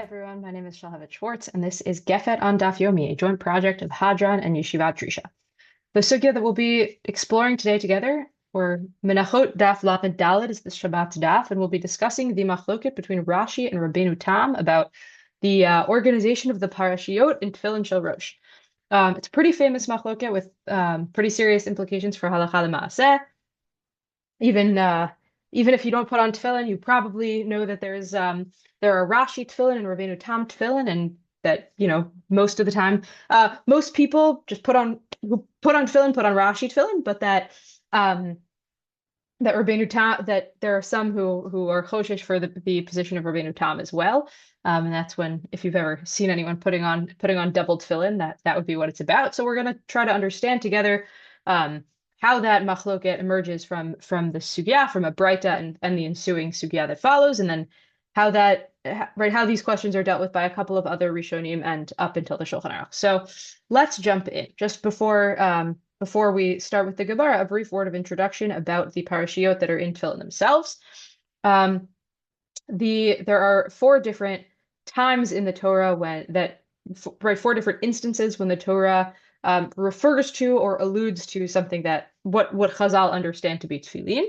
everyone, my name is Shalhevet Schwartz, and this is Gefet on Daf Yomi, a joint project of Hadran and Yeshivat Drisha. The sugya that we'll be exploring today together, or Menachot Daf Lamed Daled, is the Shabbat Daf, and we'll be discussing the machloket between Rashi and Rabbeinu Tam about the organization of the parashiot in Tfillin Shel Rosh. It's a pretty famous machloket with pretty serious implications for halacha l'maaseh. Even if you don't put on tefillin, you probably know that there are Rashi tefillin and Rabbeinu Tam tefillin, and that most of the time, most people just put on tefillin, put on Rashi tefillin, but that Rabbeinu Tam, that there are some who are choshesh for the position of Rabbeinu Tam as well, and that's when, if you've ever seen anyone putting on double tefillin, that would be what it's about. So we're gonna try to understand together how that machloket emerges from the sugya, from a breita and the ensuing sugya that follows, and then how these questions are dealt with by a couple of other Rishonim and up until the Shulchan Aruch. So let's jump in. Just before we start with the Gemara, a brief word of introduction about the parashiot that are in Tfillin themselves. There are four different times in the Torah four different instances when the Torah refers to or alludes to something that what Chazal understand to be tefillin,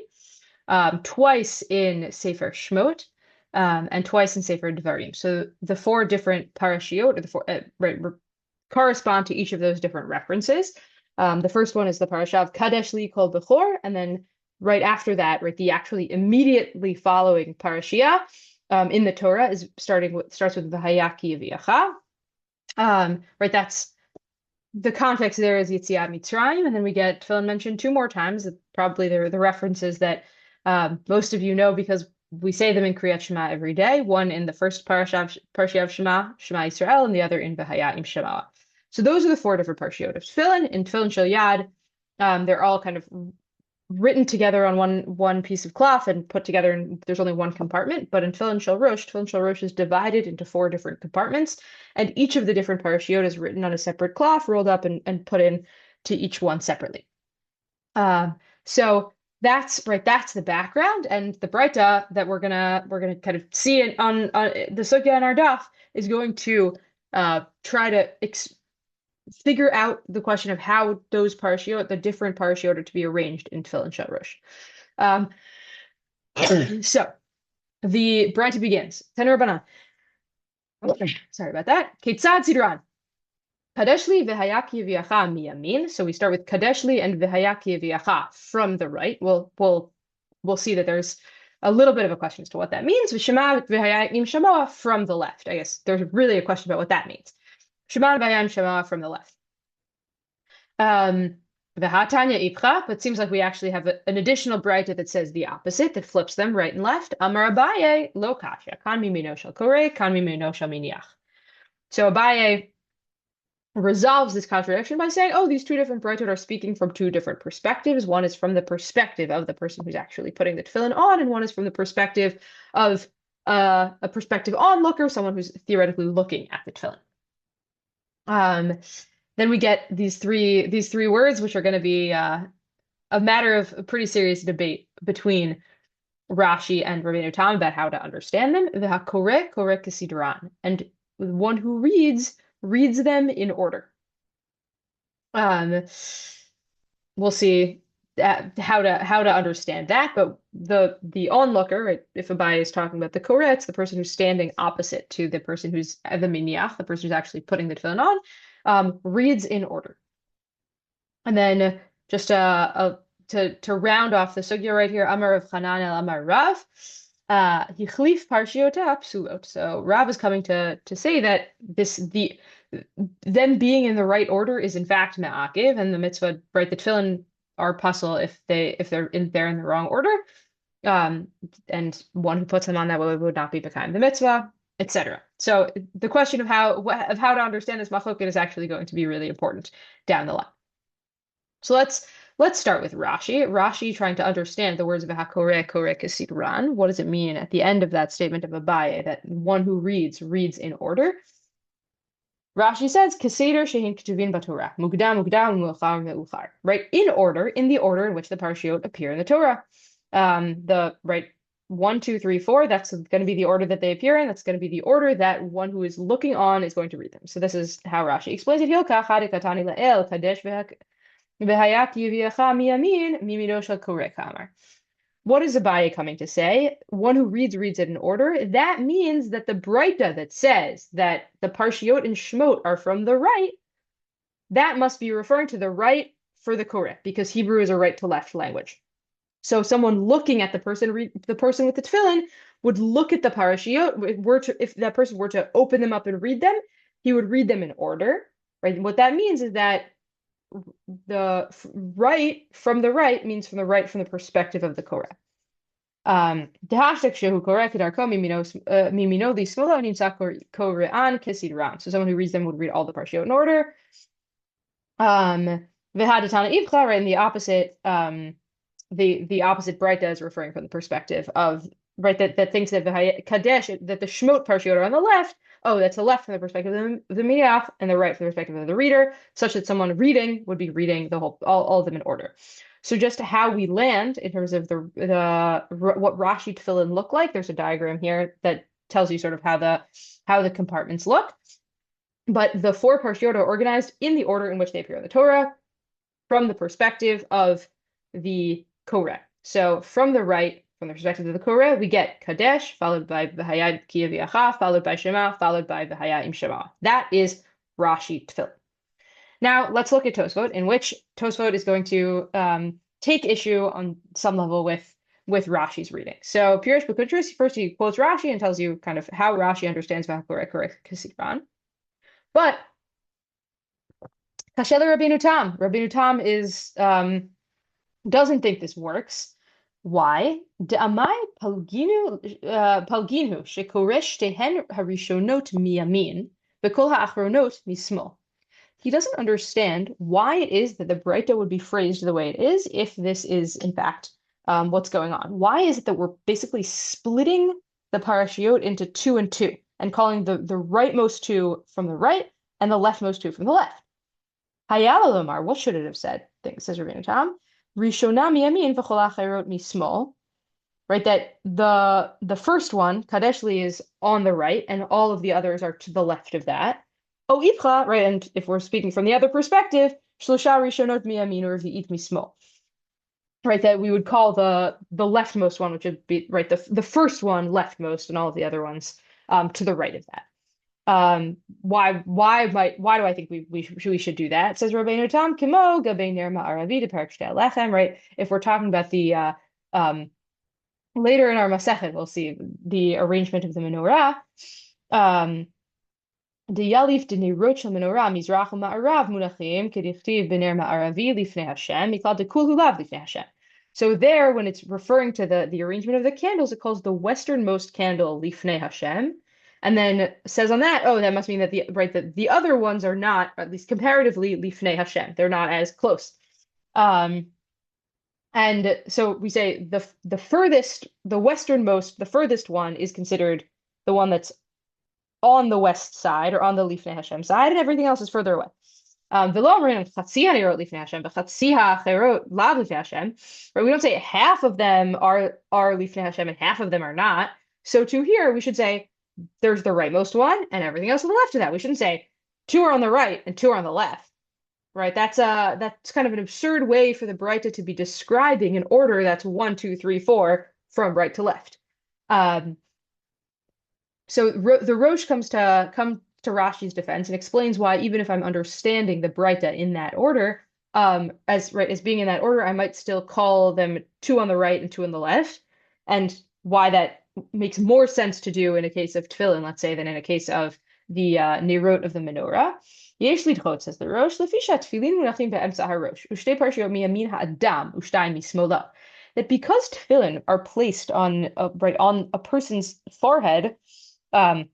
twice in Sefer Shmot, and twice in Sefer Devarim. So the four different parashiot, or the four, correspond to each of those different references. The first one is the parasha of Kadesh Li Kol Bechor, and then right after that, the actually immediately following parashia in the Torah starts with V'hayaki V'yacha. That's the context there is Yetziat Mitzrayim, and then we get Tfillin mentioned two more times. Probably they're the references that most of you know because we say them in Kriyat Shema every day. One in the first parasha of Shema Yisrael, and the other in V'hayim Shema. So those are the four different parshiot of Tfillin. In Tfillin Shel Yad, they're all kind of written together on one piece of cloth and put together, and there's only one compartment. But in Tfillin Shel Rosh is divided into four different compartments, and each of the different parashiot is written on a separate cloth, rolled up and put in to each one separately. So that's the background, and the breita that we're gonna kind of see on the sugya in our daf is going to try to figure out the question of how those parashiot, the different parashiot, are to be arranged in Tfillin Shel Rosh. So the breita begins. Tanu Rabbanan. Sorry about that. Ketzad Sidran. Kadeshli v'hayaki v'yacha miyamin. So we start with Kadeshli and v'hayaki v'yacha from the right. We'll see that there's a little bit of a question as to what that means. V'shema v'hayim shamoa from the left. I guess there's really a question about what that means. Shema v'hayim shamoa from the left. V'hatanya ipcha, but it seems like we actually have an additional breita that says the opposite, that flips them right and left. Amar Abaye lo kasha, kan mimino shel koreh, kan mimino shel miniach. So Abaye resolves this contradiction by saying, these two different braitot are speaking from two different perspectives. One is from the perspective of the person who's actually putting the tefillin on, and one is from the perspective of a perspective onlooker, someone who's theoretically looking at the tefillin. Then we get these three words, which are going to be a matter of a pretty serious debate between Rashi and Rabbeinu Tam about how to understand them. V'hakoreh koreh kesidran, and one who reads them in order. We'll see how to understand that, but the onlooker, right, if Abaye is talking about the koreh, it's the person who's standing opposite to the person who's the miniach, the person who's actually putting the tefillin on. Reads in order. And then just to round off the sugya right here, Amar of Hanan el Amar Rav, Hichlif parshiota psulot. So Rav is coming to say that them being in the right order is in fact me'akiv, and the mitzvah, right, the tefillin are puzzle if they're in the wrong order, and one who puts them on that way would not be bekayim the mitzvah, etc. So the question of how to understand this machloket is actually going to be really important down the line. So let's start with Rashi. Rashi trying to understand the words of hakoreh koreh kesidran. What does it mean at the end of that statement of Abaye that one who reads in order? Rashi says keseder shehin ketuvin b'Torah mukdam mu'achar me'uchar. Right, in the order in which the parashiot appear in the Torah. 1, 2, 3, 4. That's going to be the order that they appear in. That's going to be the order that one who is looking on is going to read them. So this is how Rashi explains it. What is Abaye coming to say? One who reads it in order. That means that the Breita that says that the Parshiot and Shmot are from the right, that must be referring to the right for the Koreh, because Hebrew is a right to left language. So someone looking at the person with the tefillin would look at the parashiot. If that person were to open them up and read them, he would read them in order, right? And what that means is that the right from the right means from the right from the perspective of the Koreh. So someone who reads them would read all the parshiot in order. Right, and the opposite Breita is referring from the perspective of right that thinks that the Kadesh, that the Shmot Parshiot are on the left. Oh, that's the left from the perspective of the Miniach and the right from the perspective of the reader, such that someone reading would be reading the whole all of them in order. So just how we land in terms of the what Rashi Tfillin look like, there's a diagram here that tells you sort of how the compartments look. But the 4 Parshiot are organized in the order in which they appear in the Torah, from the perspective of the Koreh. So from the right, from the perspective of the Koreh, we get Kadesh, followed by V'haya Kiyaviacha, followed by Shema, followed by V'haya Im Shema. That is Rashi Tfillin. Now let's look at Tosafot, in which Tosafot is going to take issue on some level with Rashi's reading. So Pirush B'Kutris, first he quotes Rashi and tells you kind of how Rashi understands V'hakoreh Koreh Kasiran. But Kashel Rabbeinu Tam. Rabbeinu Tam is doesn't think this works. Why? De'amai palginu shekoresh tehen harishonot miyamin v'kol ha'achronot mismol. He doesn't understand why it is that the Breita would be phrased the way it is if this is in fact what's going on. Why is it that we're basically splitting the parashiot into 2 and 2 and calling the rightmost 2 from the right and the leftmost 2 from the left? Yael Omar, what should it have said? Says Rabbeinu Tam. Rishona miyamin v'chol ha'acherot mismol. Right, that the first one, Kadeshli, is on the right, and all of the others are to the left of that. Oh, Ipcha, right, and if we're speaking from the other perspective, Shlosha Rishonot miyamin or v'it mismol. Right, that we would call the leftmost one, which would be right the first one leftmost, and all of the other ones to the right of that. Why do I think we should do that? It says Rabbeinu Tam Kimo Gabei Ner Ma'aravi de Parak Shtei Lechem, right? If we're talking about the later in our Masechet, we'll see the arrangement of the menorah. The Yalif de Nirot shel menorah Mizrach u'Ma'arav munachim kedichtiv b'ner Ma'aravi lifnei Hashem miklal dekul hulav lifnei Hashem. So there, when it's referring to the arrangement of the candles, it calls the westernmost candle lifnei Hashem. And then says on that, oh, that must mean that the other ones are not, at least comparatively, lifnei Hashem. They're not as close. And so we say the westernmost, the furthest one is considered the one that's on the west side or on the lifnei Hashem side, and everything else is further away. Right, we don't say half of them are lifnei Hashem and half of them are not. So to here, we should say there's the rightmost one and everything else on the left of that. We shouldn't say 2 are on the right and 2 are on the left, right? That's kind of an absurd way for the Breita to be describing an order that's 1, 2, 3, 4 from right to left. So the Rosh come to Rashi's defense and explains why, even if I'm understanding the Breita in that order, as being in that order, I might still call them 2 on the right and 2 on the left, and why that makes more sense to do in a case of tefillin, let's say, than in a case of the nirot of the menorah. Yesh lidchot, says the Rosh, lefisha tefillin munachim be'emtza harosh, ushtei parshiot miyamin ha'adam, ushtayim mismola. That because tefillin are placed on a person's forehead, or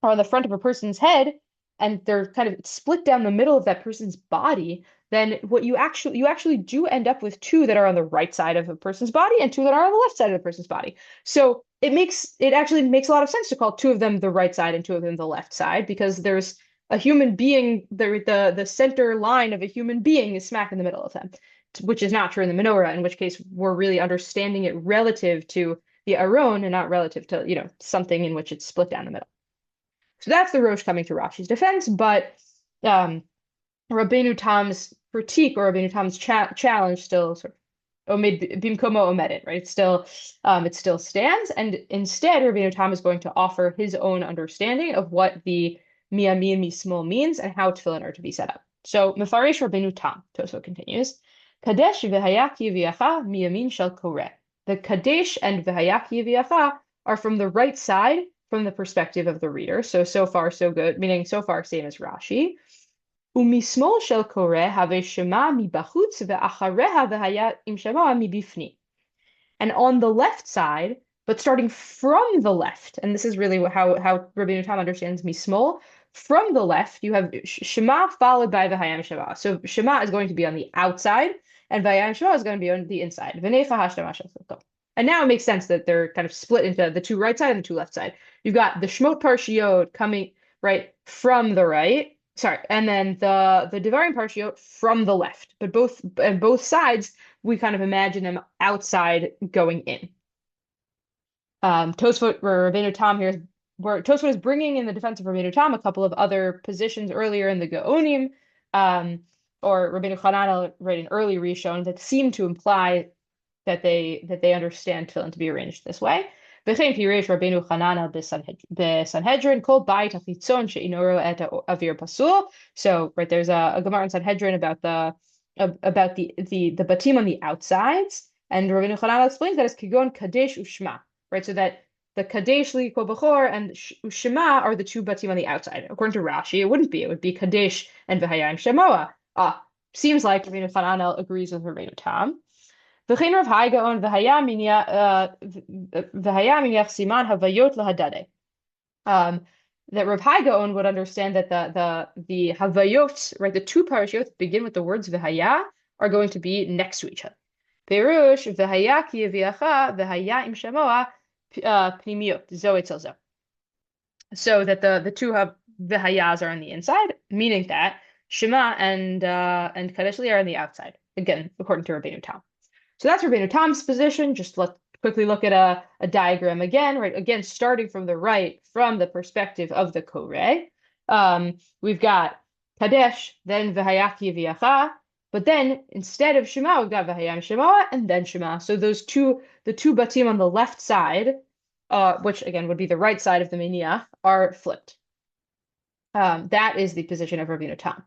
on the front of a person's head, and they're kind of split down the middle of that person's body, then what you actually do end up with 2 that are on the right side of a person's body and 2 that are on the left side of the person's body. So it actually makes a lot of sense to call 2 of them the right side and 2 of them the left side, because there's a human being, the center line of a human being is smack in the middle of them, which is not true in the menorah, in which case we're really understanding it relative to the aron and not relative to, something in which it's split down the middle. So that's the Rosh coming to Rashi's defense, but Rabbeinu Tam's critique or Rabbeinu Tam's challenge still sort of bimkomo omedet, right? It still stands, and instead Rabbeinu Tam is going to offer his own understanding of what the miyamin mismol means and how tefillin are to be set up. So Mefaresh Rabbeinu Tam, Tosafot continues, Kadesh v'hayaki v'yacha miyamin shel koreh. The Kadesh and v'hayaki v'yacha are from the right side, from the perspective of the reader. So far so good, meaning so far same as Rashi. ומשמאל של קורא הווה שמע מבחוץ ואחריה והיה עם שמוע מבפנים. And on the left side, but starting from the left, and this is really how Rabbeinu Tam understands mismol, from the left, you have Shema followed by V'hayam Shema. So Shema is going to be on the outside, and V'hayam Shema is going to be on the inside. And now it makes sense that they're kind of split into the two right side and the two left side. You've got the Shmot Parshiot coming right from the right, and then the Devarim Parshiot from the left. But both sides, we kind of imagine them outside going in. Tosafot, or Rabbeinu Tam here, where Tosafot is bringing in the defense of Rabbeinu Tam a couple of other positions earlier in the Gaonim, or Rabbeinu Chananel, right, an early Rishon, that seem to imply that they understand tefillin to be arranged this way. וכן פירש רבנו חננאל בסנהדרין כל בית החיצון שאינו רואה את האוויר פסול. So right, there's a Gemara in Sanhedrin about the batim on the outsides, and Rabbeinu Chananel explains that as kigon kadesh ushma, right? So that the kadesh li kol bechor and ushma are the two batim on the outside. According to Rashi, it wouldn't be. It would be kadesh and v'hayim shemoa. Seems like Rabbeinu Chananel agrees with Rabbeinu Tam. וכן רב האי גאון והיה מניח סימן havayot lahadade. That Rav Hai Gaon would understand that the havayot, right, the two parashiyot begin with the words v'haya are going to be next to each other. Perush v'haya ki yaviacha v'haya im shamoa pnimiyot zo etzel zo. So that the two v'hayas are on the inside, meaning that Shema and Kadesh Li are on the outside. Again, according to Rabbeinu Tam. So that's Rabbeinu Tam's position. Just let's quickly look at a diagram again, right? Again, starting from the right, from the perspective of the Koreh. We've got Kadesh, then V'hayaki V'yacha, but then instead of Shema, we've got V'hayam Shema, and then Shema. So the two batim on the left side, which again would be the right side of the Miniyah, are flipped. That is the position of Rabbeinu Tam.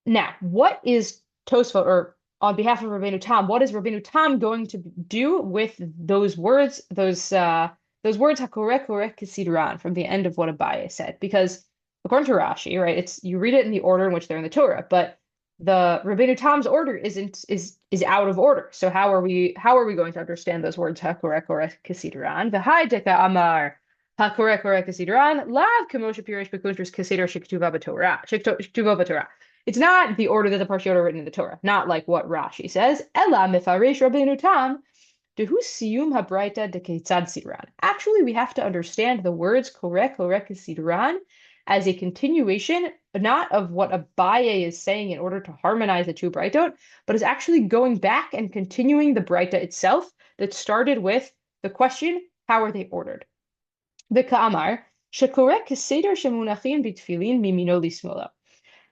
Now, what is Tosafot, or on behalf of Rabbeinu Tam, what is Rabbeinu Tam going to do with those words, those words hakoreh koreh kesidran from the end of what Abaye said? Because according to Rashi, right, you read it in the order in which they're in the Torah, but the Rabbeinu Tam's order is out of order. So how are we going to understand those words hakoreh koreh kesidran? V'hai deka amar hakoreh koreh kesidran lav k'moshe pirish b'kuntras keseder shektuva b'Torah. It's not the order that the Parshiot are written in the Torah, not like what Rashi says. Ela mefaresh Rabbeinu Tam dehu siyum habraita de ketzad sidran. Actually, we have to understand the words koreh koreh kesidran as a continuation, not of what Abaye is saying in order to harmonize the two braitot, but is actually going back and continuing the braita itself that started with the question, how are they ordered? The ka'amar shekoreh keseder shemunachin b'tfillin mimino lismolo.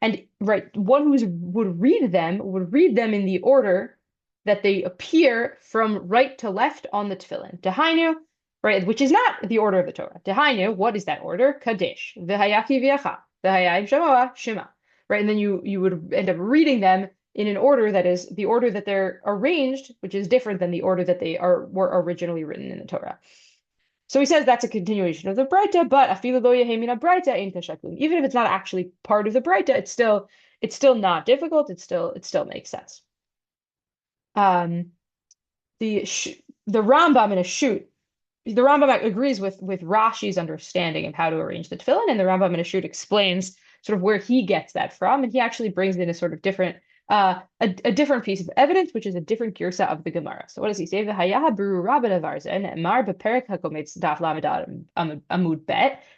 And right, one who would read them in the order that they appear from right to left on the tefillin. Dehainu, right, which is not the order of the Torah. Dehainu, what is that order? Kadesh, v'hayaki v'yacha, v'hayayim shamoa, shema. Right, and then you would end up reading them in an order that is the order that they're arranged, which is different than the order that they were originally written in the Torah. So he says that's a continuation of the Braita, but afilu lo yehe mina Braita ein kashaklin. Even if it's not actually part of the Braita, it's still not difficult. It still makes sense. The Rambam in a shoot, the Rambam agrees with Rashi's understanding of how to arrange the tefillin, and the Rambam in a shoot explains sort of where he gets that from, and he actually brings in a sort of different a different piece of evidence, which is a different girsa of the Gemara. So what does he say?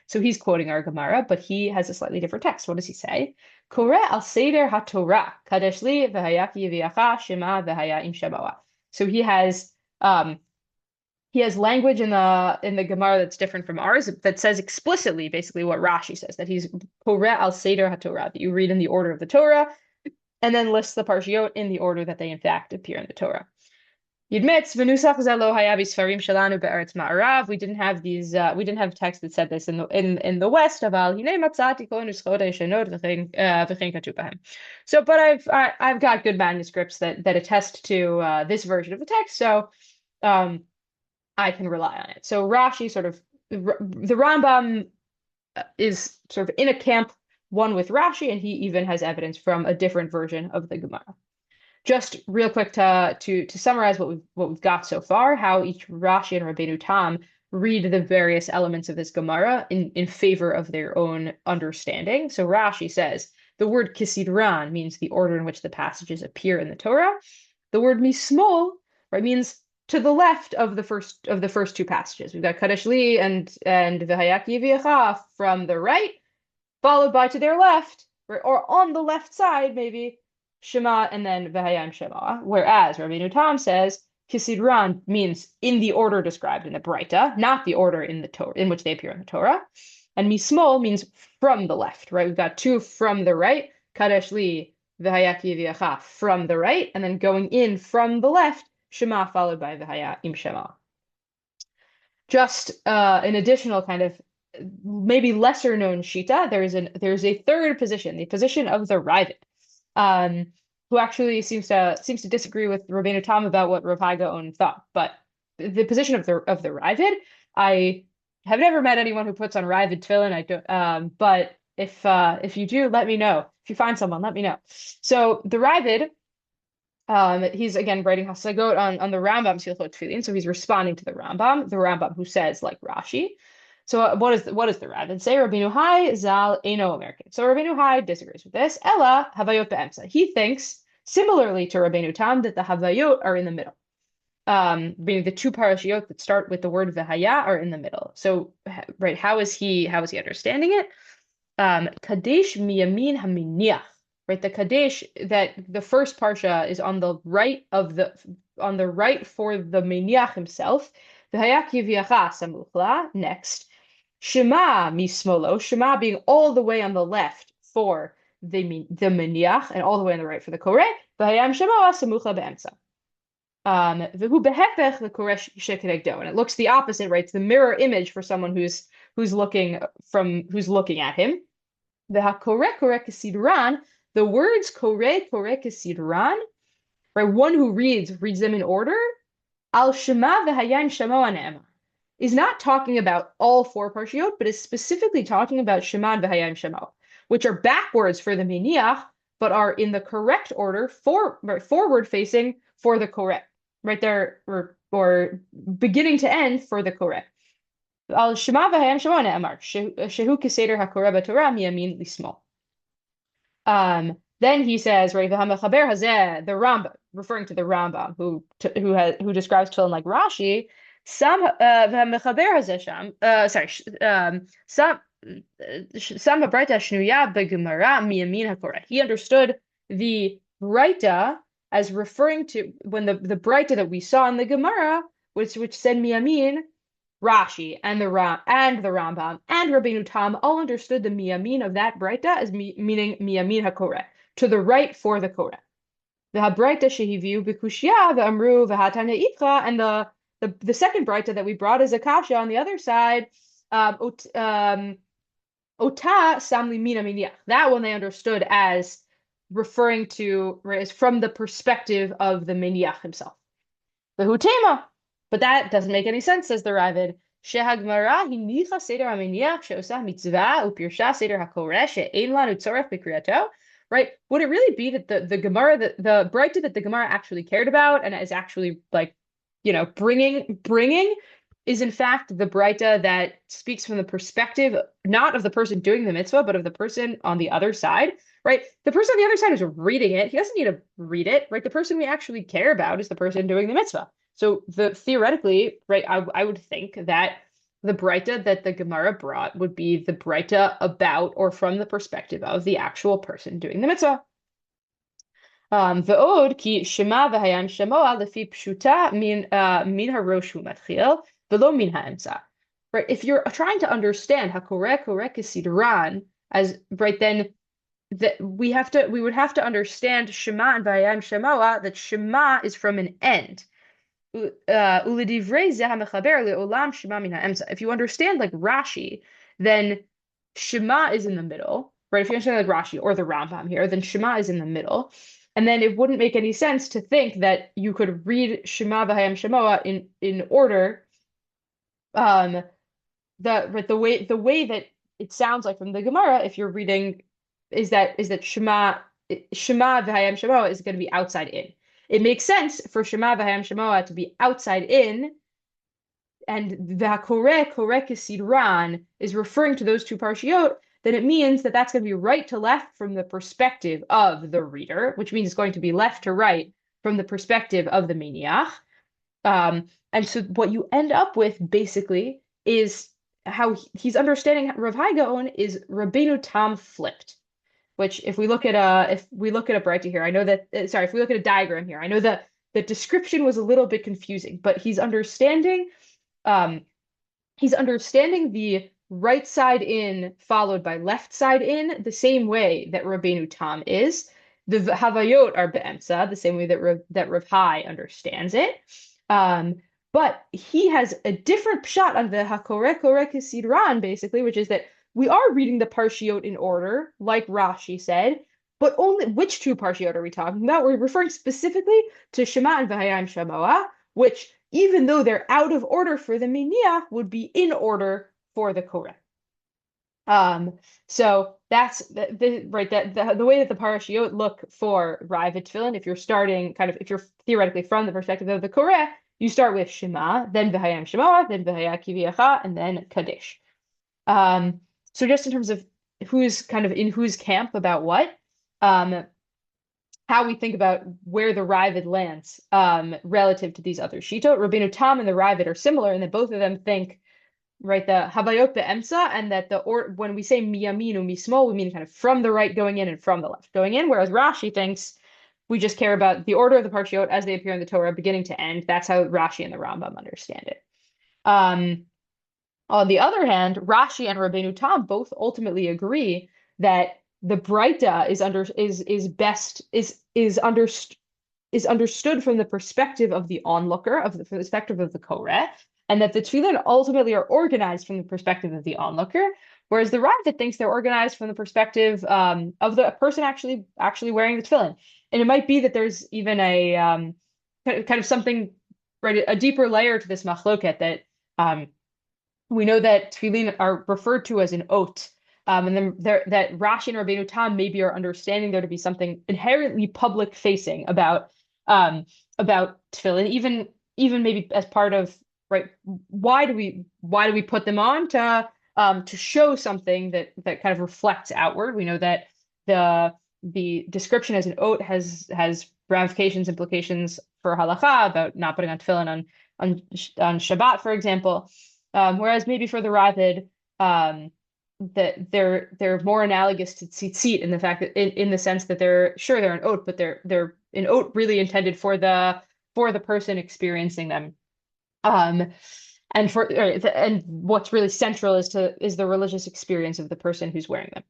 So he's quoting our Gemara, but he has a slightly different text. What does he say? So he has he has language in the Gemara that's different from ours that says explicitly basically what Rashi says, that he's Koreh al Seder HaTorah, that you read in the order of the Torah, and then lists the parshiot in the order that they in fact appear in the Torah. Yidmetz v'nusach ze lo haya b'sfarim shelanu be'eretz ma'arav. We didn't have text that said this in the West. Aval hinei matzati kol nuschot yeshenot v'chein katuv b'hem. So, but I've got good manuscripts that attest to this version of the text, so I can rely on it. So Rashi the Rambam is sort of in a camp one with Rashi, and he even has evidence from a different version of the Gemara. Just real quick to summarize what we've got so far, how each Rashi and Rabbeinu Tam read the various elements of this Gemara in favor of their own understanding. So Rashi says the word kisidran means the order in which the passages appear in the Torah. The word mismol, right, means to the left of the first two passages. We've got Kadesh Li and V'hayaki V'yacha from the right, followed by to their left, or on the left side maybe, Shema and then V'hayam Shema. Whereas Rabbeinu Tam says Kisidran means in the order described in the Braita, not the order in the Torah in which they appear in the Torah. And Mismol means from the left, right? We've got two from the right, Kadesh Li V'hayaki V'yacha from the right, and then going in from the left, Shema followed by V'hayam Shema. Just an additional kind of maybe lesser known shita, there's a third position, the position of the Ravid. Who actually seems to disagree with Rabbeinu Tam about what Rav Hai Gaon thought. But the position of the Ravid, I have never met anyone who puts on Ravid tefillin. I don't. But if you do, let me know. If you find someone, let me know. So the Ravid, he's again writing Hasagot on the Rambam's Hilchot Tfillin. So he's responding to the Rambam who says like Rashi. So what does the Ravid say? Rabbeinu Hai Zal Eino American. So Rabbeinu Hai disagrees with this. Ella Havayot be'emsa. He thinks similarly to Rabbeinu Tam that the Havayot are in the middle. Meaning the two parashiot that start with the word V'haya are in the middle. So right, how is he understanding it? Kadesh miyamin haminiach. Right, the Kadesh that the first parsha is on the right for the miniach himself. V'haya kivyacha samuchla next. Shema mismolo, Shema being all the way on the left for the miniach and all the way on the right for the koreh. V'hayam Shema samuchla be'emsa. V'hu behepech the koreh shekenegdo, and it looks the opposite, right? It's the mirror image for someone who's looking at him. V'hakoreh koreh kesidran, the words koreh kesidran, right? One who reads them in order. Al Shema v'hayam Shema ne'emar, is not talking about all four parshiot, but is specifically talking about Shema and V'hayam Shema, which are backwards for the miniach, but are in the correct order forward facing for the koreh, right there, or beginning to end for the koreh. Al Shema v'hayam Shema ne'emar shehu keseder hakoreh b'Torah miyamin lismol. Then he says, right, v'hamachaber hazeh, the Rambam, referring to the Rambam, who describes tefillin like Rashi. Some v'hamachaber hazeh some habraita shnuya begemara miyamin hakoreh. He understood the braita as referring to when the braita that we saw in the Gemara, which said miyamin. Rashi and the Rambam and Rabbeinu Tam all understood the miyamin of that braita as meaning miyamin hakoreh, to the right for the koreh. The habraita shehiviu b'kushya v'amru v'hatanya itra, and the second braita that we brought is akasha on the other side. Ota samli mina miniach. That one they understood as referring to, is from the perspective of the miniach himself. The hutema. But that doesn't make any sense, says the Ravid. Shehagmara hinicha seder haminiach sheosah mitzvah upirsha seder hakoreh she'ein lanu tzorech b'kriyato. Right? Would it really be that the Gemara, the braita that the Gemara actually cared about and is actually bringing is in fact the braita that speaks from the perspective not of the person doing the mitzvah, but of the person on the other side? Right? The person on the other side is reading it. He doesn't need to read it. Right? The person we actually care about is the person doing the mitzvah. So theoretically, right, I would think that the braita that the Gemara brought would be the braita about or from the perspective of the actual person doing the mitzvah. Ve'od ki shema v'hayam shamoa lefi pshuta min harosh hu matchil v'lo min ha'emsa. Right? If you're trying to understand hakoreh koreh kesidran as right, then that we would have to understand shema and v'hayam shamoa, that shema is from an end. If you understand like Rashi, then Shema is in the middle, right? If you understand like Rashi or the Rambam here, then Shema is in the middle. And then it wouldn't make any sense to think that you could read Shema v'hayam Shemoah in order. Um, the way that it sounds like from the Gemara, if you're reading, is that Shema v'hayam Shemoah is going to be outside in. It makes sense for Shema v'hayam Shemoah to be outside in, and v'hakoreh koreh kesidran is referring to those two parshiot, then it means that that's going to be right to left from the perspective of the reader, which means it's going to be left to right from the perspective of the miniach. And so what you end up with basically is how he's understanding Rav Hai Gaon is Rabbeinu Tam flipped. Which, if we look at a Breita here, I know that sorry, if we look at a diagram here, I know that the description was a little bit confusing, but he's understanding the right side in followed by left side in the same way that Rabbeinu Tam is. The Havayot are be'emsa, the same way that Rav Hai understands it. But he has a different shot on the Hakoreh Koreh Kesidran, basically, which is that we are reading the parshiot in order, like Rashi said, but only which two parshiot are we talking about? We're referring specifically to Shema and V'hayam Shamoah, which, even though they're out of order for the Miniah, would be in order for the Koreh. So that's right. The way that the parashiot look for Ravid Tfillin, if you're theoretically from the perspective of the Koreh, you start with Shema, then V'hayam Shemoah, then V'haya Kiviyacha, and then Kaddish. So just in terms of who's kind of in whose camp about what, how we think about where the Ravid lands relative to these other Shitot. Rabbeinu Tam and the Ravid are similar in that both of them think, right, the Havayot be'emsa, and that when we say miyaminu mismol, we mean kind of from the right going in and from the left going in, whereas Rashi thinks we just care about the order of the parshiot as they appear in the Torah, beginning to end. That's how Rashi and the Rambam understand it. On the other hand, Rashi and Rabbeinu Tam both ultimately agree that the Breita is understood from the perspective of the onlooker, from the perspective of the Koreh, and that the tefillin ultimately are organized from the perspective of the onlooker, whereas the Ravid thinks they're organized from the perspective of the person actually wearing the tefillin. And it might be that there's even a kind of something, right, a deeper layer to this machloket that we know that tefillin are referred to as an oat. And then that Rashi and Rabbeinu Tam maybe are understanding there to be something inherently public facing about tefillin, even maybe as part of, right, why do we put them on to show something that kind of reflects outward. We know that the description as an oat has ramifications, implications for halacha about not putting on tefillin on Shabbat, for example. Whereas maybe for the Ravid, that they're more analogous to tzitzit in the fact that in the sense that they're an oat, but they're an oat really intended for the person experiencing them. And what's really central is the religious experience of the person who's wearing them.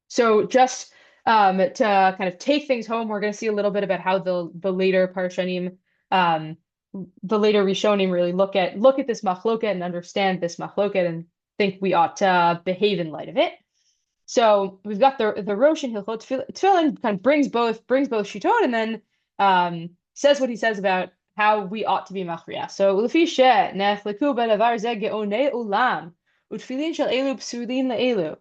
So just to kind of take things home, we're going to see a little bit about how the later Parshanim, the later Rishonim really look at this machloket and understand this machloket and think we ought to behave in light of it. So we've got the Rosh in Hilchot Tfillin kind of brings both shitot, and then says what he says about how we ought to be machriya. So Ulefi she nechleku b'davar zeh geonei ulam utfilin shel elu psulin leelu.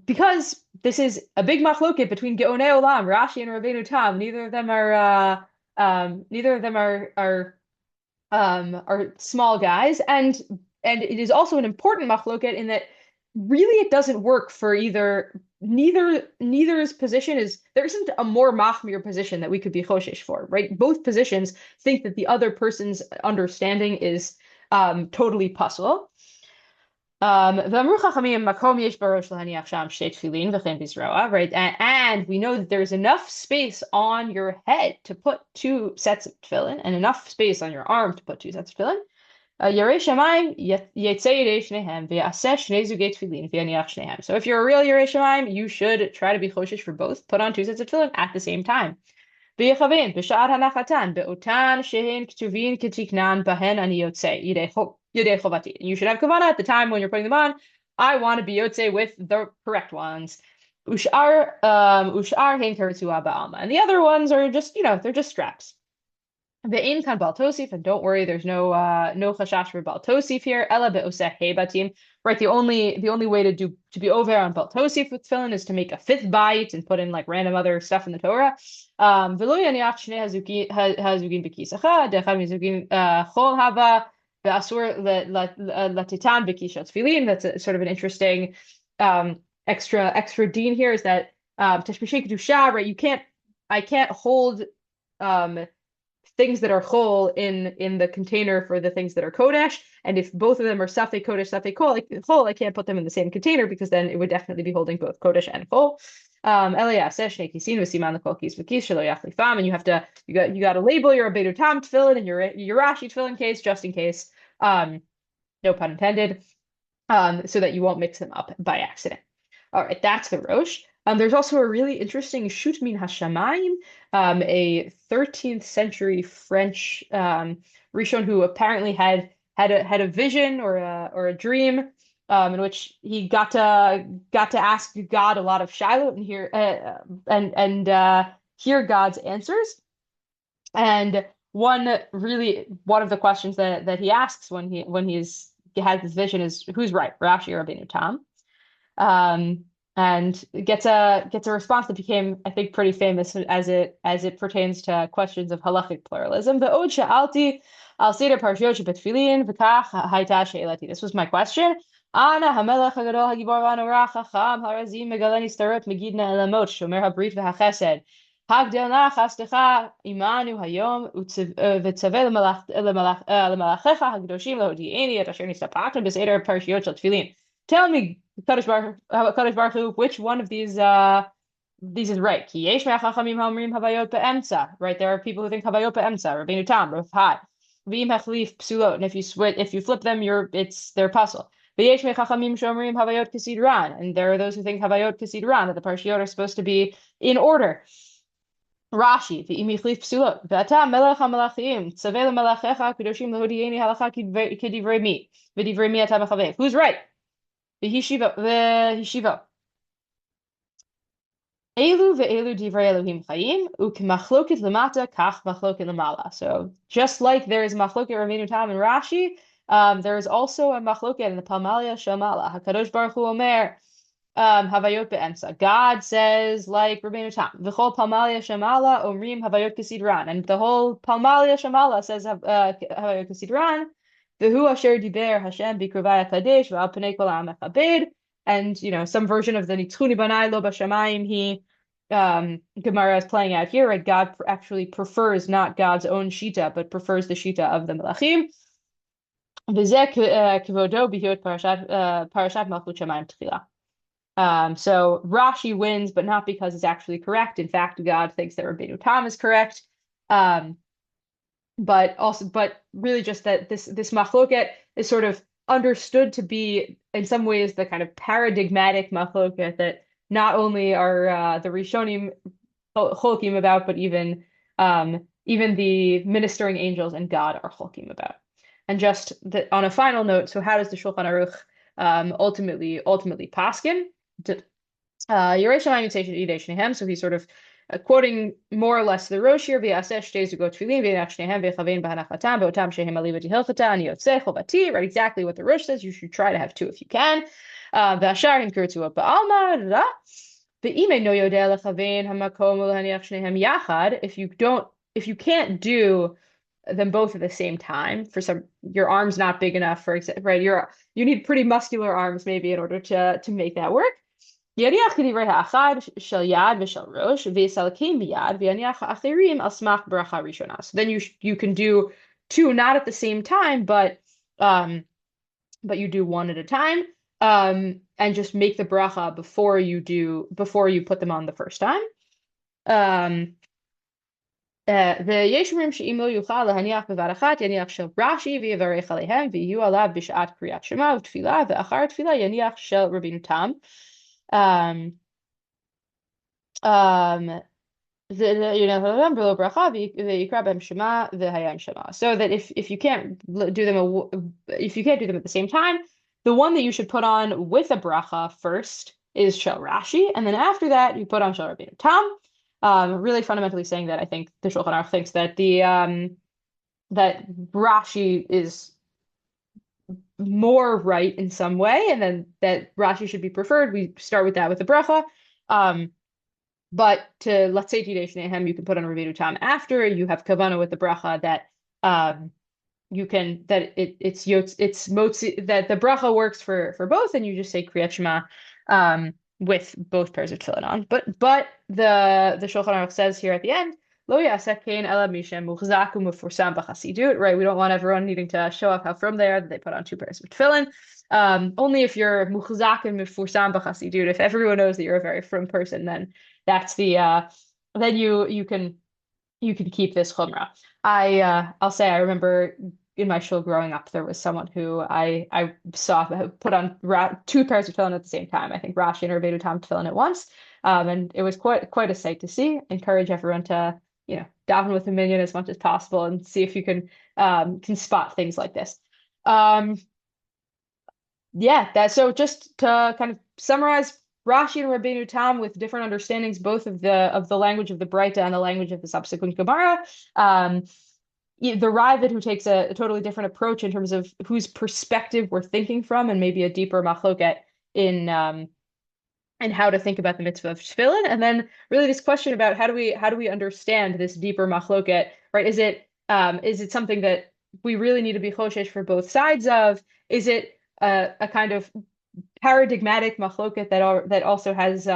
Because this is a big machloket between geonei olam, Rashi and Rabbeinu Tam. Neither of them are small guys, and it is also an important machloket in that really it doesn't work for neither's position there isn't a more machmir position that we could be choshesh for, right? Both positions think that the other person's understanding is totally possible. V'amru chachamim makom yesh barosh lahaniach sham shtei tefillin v'chen bizroa, right? And we know that there's enough space on your head to put two sets of tefillin, and enough space on your arm to put two sets of tefillin. Yarei shamayim yetzei yedei shnehem v'yaseh shnei zugei tefillin v'yaniach shnehem. So if you're a real Yarei shamayim, you should try to be choshesh for both. Put on two sets of tefillin at the same time. V'yechavin b'sha'at hanachatan be'otan shehen ktuvin ketiknan bahen ani yotzei yedei chovati. You should have kavanah at the time when you're putting them on. I want to be yotzei with the correct ones. Ushar hein karetzua ba'alma. And the other ones are just, they're just straps. Ve'in kan bal tosif, and don't worry, there's no chashash for bal tosif here. Ela be'oseh hebatim. Right, the only way to be over on bal tosif with tefillin is to make a fifth bite and put in like random other stuff in the Torah. V'lo yaniach shnei hazugin bekisacha dechad mizugin chol hava ve'asur latitan bekishat tefillin. That's sort of an interesting extra deen here, is that tashbishei kedusha, right? I can't hold things that are chol in the container for the things that are kodesh, and if both of them are safek kodesh, safek chol, I can't put them in the same container because then it would definitely be holding both kodesh and chol. And you got to label your Rabbeinu Tam tefillin and your Rashi tefillin case just in case, no pun intended, so that you won't mix them up by accident. All right, that's the Rosh. There's also a really interesting Shut min Hashamayim, a 13th century French Rishon who apparently had a vision or a dream in which he got to ask God a lot of shiur and hear God's answers. And one of the questions that he asks when he has this vision is, who's right, Rashi or Rabbeinu Tam? And gets a response that became, I think, pretty famous as it pertains to questions of halachic pluralism. Ve'od she'alti al seder parshiyot shebetfilin v'kach hayta she'elati. This was my question. Ana hamelech hagadol hagibor v'anora chacham harazim megaleni starot megidna elamot shomer habrit v'hachesed hagdel nach astecha imanu hayom v'tzaveh lemalachecha hagdoshim lahodieni et asher nistapakna b'seder parshiyot shel tefillin. Tell me, Kadosh Baruch Hu, which one of these is right? Right, there are people who think havayot be'emtza. Rabbeinu Tam, Rav Hai. V'im hachlif psulot, and if you flip them, they're puzzle. And there are those who think havayot kesidran, that the parshiyot are supposed to be in order. Rashi, v'im hachlif psulot. V'ata melech hamelachim tzaveh lemalachecha kadoshim lahodieni halacha kedivrei mi v'divrei mi ata mechavev. Who's right? V'hishiva. Elu ve'elu divrei Elohim chayim u'k'machloket lemata kach machloket lemala. So just like there is machloket Rabbeinu Tam and Rashi, there is also a machloket in the Palmalia Shamala. Hakadosh Baruch Hu Omer havayot be'emsa. God says like Rabbeinu Tam. V'chol Palmalia Shamala omrim havayot kesidran, and the whole Palmalia Shamala says havayot kesidran. V'hu asher diber Hashem b'kruvay kadesh v'al pnei kol ha'am echabed. And some version of the Nitzchuni banai lo b'shamayim Gemara is playing out here, right? God actually prefers not God's own shita, but prefers the shita of the Melachim. V'zeh kvodo b'hiot parashat malchut shamayim tchila. So Rashi wins, but not because it's actually correct. In fact, God thinks that Rabbeinu Tam is correct. But really just that this machloket is sort of understood to be in some ways the kind of paradigmatic machloket that not only are the Rishonim cholkim about, but even the ministering angels and God are cholkim about. And just on a final note, so how does the Shulchan Aruch ultimately paskin? Yorei Shamayim Yitzei Yidei Shnehem. So he's sort of quoting more or less the Rosh here, right, exactly what the Rosh says. You should try to have two if you can. If you can't do them both at the same time, your arm's not big enough, for example, right? You need pretty muscular arms maybe in order to make that work. So then you can do two not at the same time, but but you do one at a time, and just make the bracha before you put them on the first time. ויש אומרים שאם לא יוכל להניח בבת אחת, יניח של רש"י ויברך עליהם, ויהיו עליו בשעת קריאת שמע ותפילה, ואחר התפילה יניח של רבינו תם. Um, um, below bracha v'yikra b'hem shema v'hayam shema. So that if you can't do them at the same time, the one that you should put on with a bracha first is shel Rashi, and then after that you put on shel Rabbeinu Tam. Really fundamentally saying that I think the Shulchan Aruch thinks that that Rashi is more right in some way, and then that Rashi should be preferred. We start with that with the bracha. But to, let's say, Tidei Shnehem, you can put on Rabbeinu Tam after you have Kavana with the bracha that you can, that it's motzi, that the bracha works for both, and you just say Kriyat Shema with both pairs of tefillin on. But the Shulchan Aruch says here at the end, Lo ya'aseh kein ela mishem muchzak u'mefursam b'chasidut, right? We don't want everyone needing to show off how firm they are that they put on two pairs of tefillin. Only if you're muchzak and mefursam b'chasidut, if everyone knows that you're a very firm person, then that's then you can keep this chumrah. I'll say I remember in my shul growing up there was someone who I saw put on two pairs of tefillin at the same time. I think Rashi and Rabbeinu Tam tefillin at once, and it was quite a sight to see. Encourage everyone to daven with a minyan as much as possible and see if you can spot things like this. So just to kind of summarize, Rashi and Rabbeinu Tam with different understandings, both of the language of the Breita and the language of the subsequent Gemara. The Ravid, who takes a totally different approach in terms of whose perspective we're thinking from, and maybe a deeper machloket in how to think about the mitzvah of tefillin, and then really this question about how do we understand this deeper machloket, right? Is it something that we really need to be choshesh for both sides of? Is it a kind of paradigmatic machloket that also has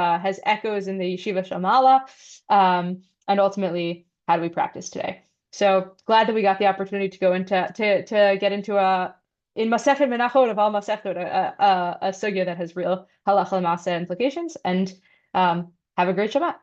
echoes in the Yeshiva Shamala, and ultimately, how do we practice today? So glad that we got the opportunity to go into to get into in Masechet Menachot of all Masechot a sugya that has real halacha l'maaseh implications, and have a great Shabbat.